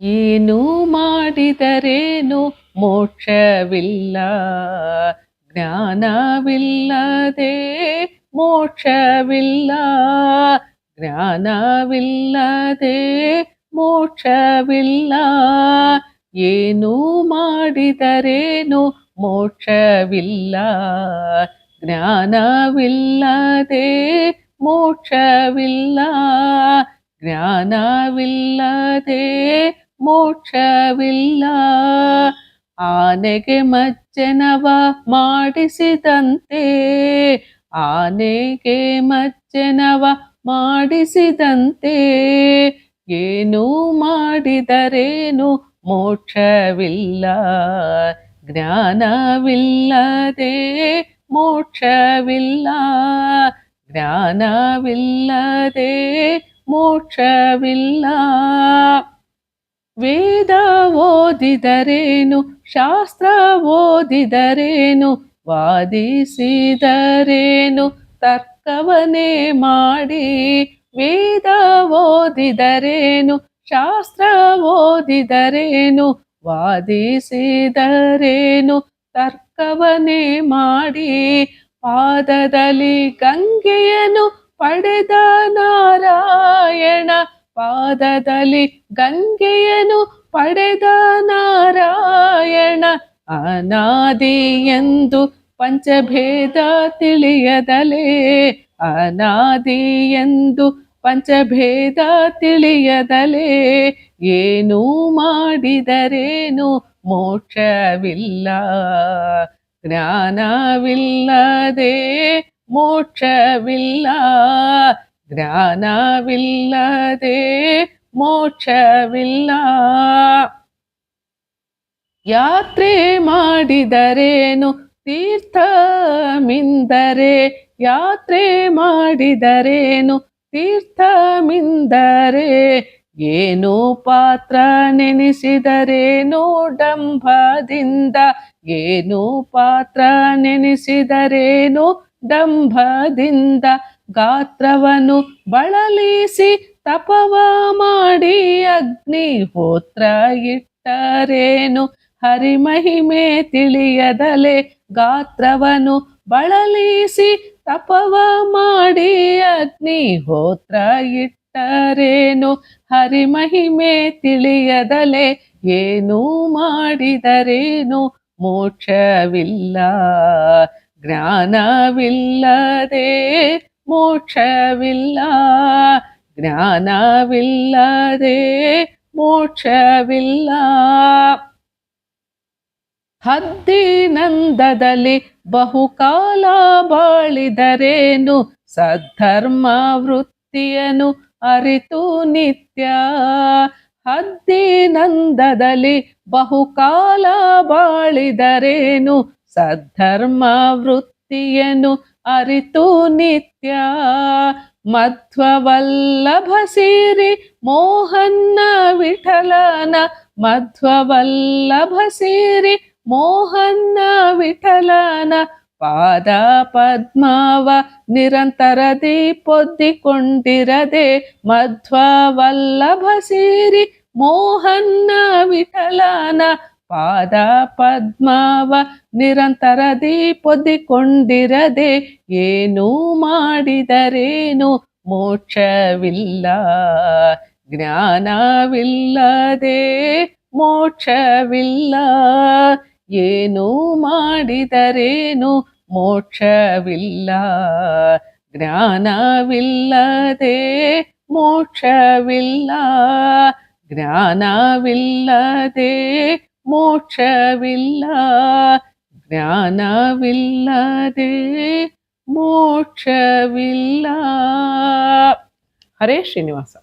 ಏನು ಮಾಡಿದರೇನು ಮೋಕ್ಷವಿಲ್ಲ, ಜ್ಞಾನವಿಲ್ಲದೆ ಮೋಕ್ಷವಿಲ್ಲ, ಜ್ಞಾನವಿಲ್ಲದೆ ಮೋಕ್ಷವಿಲ್ಲ. ಏನು ಮಾಡಿದರೇನು ಮೋಕ್ಷವಿಲ್ಲ, ಜ್ಞಾನವಿಲ್ಲದೆ ಮೋಕ್ಷವಿಲ್ಲ, ಜ್ಞಾನವಿಲ್ಲದೆ ಮೋಕ್ಷವಿಲ್ಲ. ಆನೆಗೆ ಮಜ್ಜನವ ಮಾಡಿಸಿದಂತೆ, ಆನೆಗೆ ಮಜ್ಜನವ ಮಾಡಿಸಿದಂತೆ, ಏನು ಮಾಡಿದರೇನು ಮೋಕ್ಷವಿಲ್ಲ, ಜ್ಞಾನವಿಲ್ಲದೆ ಮೋಕ್ಷವಿಲ್ಲ, ಜ್ಞಾನವಿಲ್ಲದೆ ಮೋಕ್ಷವಿಲ್ಲ. ವೇದ ಓದಿದರೇನು, ಶಾಸ್ತ್ರ ಓದಿದರೇನು, ವಾದಿಸಿದರೇನು, ತರ್ಕವನೇ ಮಾಡಿ. ವೇದ ಓದಿದರೇನು, ಶಾಸ್ತ್ರ ಓದಿದರೇನು, ವಾದಿಸಿದರೇನು, ತರ್ಕವನೇ ಮಾಡಿ. ಪಾದದಲ್ಲಿ ಗಂಗೆಯನ್ನು ಪಡೆದ ನಾರಾಯಣ, ಪಾದದಲ್ಲಿ ಗಂಗೆಯನ್ನು ಪಡೆದ ನಾರಾಯಣ, ಅನಾದಿ ಎಂದು ಪಂಚಭೇದ ತಿಳಿಯದಲೇ, ಅನಾದಿ ಎಂದು ಪಂಚಭೇದ ತಿಳಿಯದಲೇ, ಏನು ಮಾಡಿದರೇನು ಮೋಕ್ಷವಿಲ್ಲ, ಜ್ಞಾನವಿಲ್ಲದೆ ಮೋಕ್ಷವಿಲ್ಲ, ಜ್ಞಾನವಿಲ್ಲದೆ ಮೋಕ್ಷವಿಲ್ಲ. ಯಾತ್ರೆ ಮಾಡಿದರೇನು ತೀರ್ಥ ಮಿಂದರೆ, ಯಾತ್ರೆ ಮಾಡಿದರೇನು ತೀರ್ಥ ಮಿಂದರೆ, ಏನು ಪಾತ್ರ ನೆನೆಸಿದರೇನು ಡಂಭದಿಂದ, ಏನು ಪಾತ್ರ ನೆನೆಸಿದರೇನು ಡಂಭದಿಂದ, ಗಾತ್ರವನ್ನು ಬಳಲಿಸಿ ತಪವ ಮಾಡಿ ಅಗ್ನಿಹೋತ್ರ ಇಟ್ಟರೇನು ಹರಿಮಹಿಮೆ ತಿಳಿಯದಲೆ, ಗಾತ್ರವನ್ನು ಬಳಲಿಸಿ ತಪವ ಮಾಡಿ ಅಗ್ನಿಹೋತ್ರ ಇಟ್ಟರೇನು ಹರಿಮಹಿಮೆ ತಿಳಿಯದಲೆ, ಏನು ಮಾಡಿದರೇನು ಮೋಕ್ಷವಿಲ್ಲ, ಜ್ಞಾನವಿಲ್ಲದೆ ಮೋಕ್ಷವಿಲ್ಲ, ಜ್ಞಾನವಿಲ್ಲದೆ ಮೋಕ್ಷವಿಲ್ಲ. ಹದ್ದಿನಂದದಲ್ಲಿ ಬಹುಕಾಲ ಬಾಳಿದರೇನು ಸದ್ಧರ್ಮ ವೃತ್ತಿಯನ್ನು ಅರಿತು ನಿತ್ಯ, ಹದ್ದಿನಂದದಲ್ಲಿ ಬಹುಕಾಲ ಬಾಳಿದರೇನು ಸದ್ಧರ್ಮ ವೃತ್ತಿಯನ್ನು ಅರಿತು ನಿತ್ಯ. ಮಧ್ವವಲ್ಲಭ ಸಿರಿ ಮೋಹನ್ನ ವಿಠಲನ, ಮಧ್ವವಲ್ಲಭ ಸಿರಿ ಮೋಹನ್ನ ವಿಠಲನ, ಪಾದ ಪದ್ಮವ ನಿರಂತರದಿ ಪೊದ್ದಿಕೊಂಡಿರದೆ, ಮಧ್ವವಲ್ಲಭ ಸಿರಿ ಮೋಹನ್ನ ವಿಠಲನ, ಪಾದ ಪದ್ಮವ ನಿರಂತರದಿ ಪೊದ್ದಿಕೊಂಡಿರದೆ, ಏನು ಮಾಡಿದರೇನು ಮೋಕ್ಷವಿಲ್ಲ, ಜ್ಞಾನವಿಲ್ಲದೆ ಮೋಕ್ಷವಿಲ್ಲ, ಏನು ಮಾಡಿದರೇನು ಮೋಕ್ಷವಿಲ್ಲ, ಜ್ಞಾನವಿಲ್ಲದೆ ಮೋಕ್ಷವಿಲ್ಲ, ಜ್ಞಾನವಿಲ್ಲದೆ ಮೋಕ್ಷವಿಲ್ಲ, ಜ್ಞಾನವಿಲ್ಲದೆ ಮೋಕ್ಷವಿಲ್ಲ. ಹರೇ ಶ್ರೀನಿವಾಸ.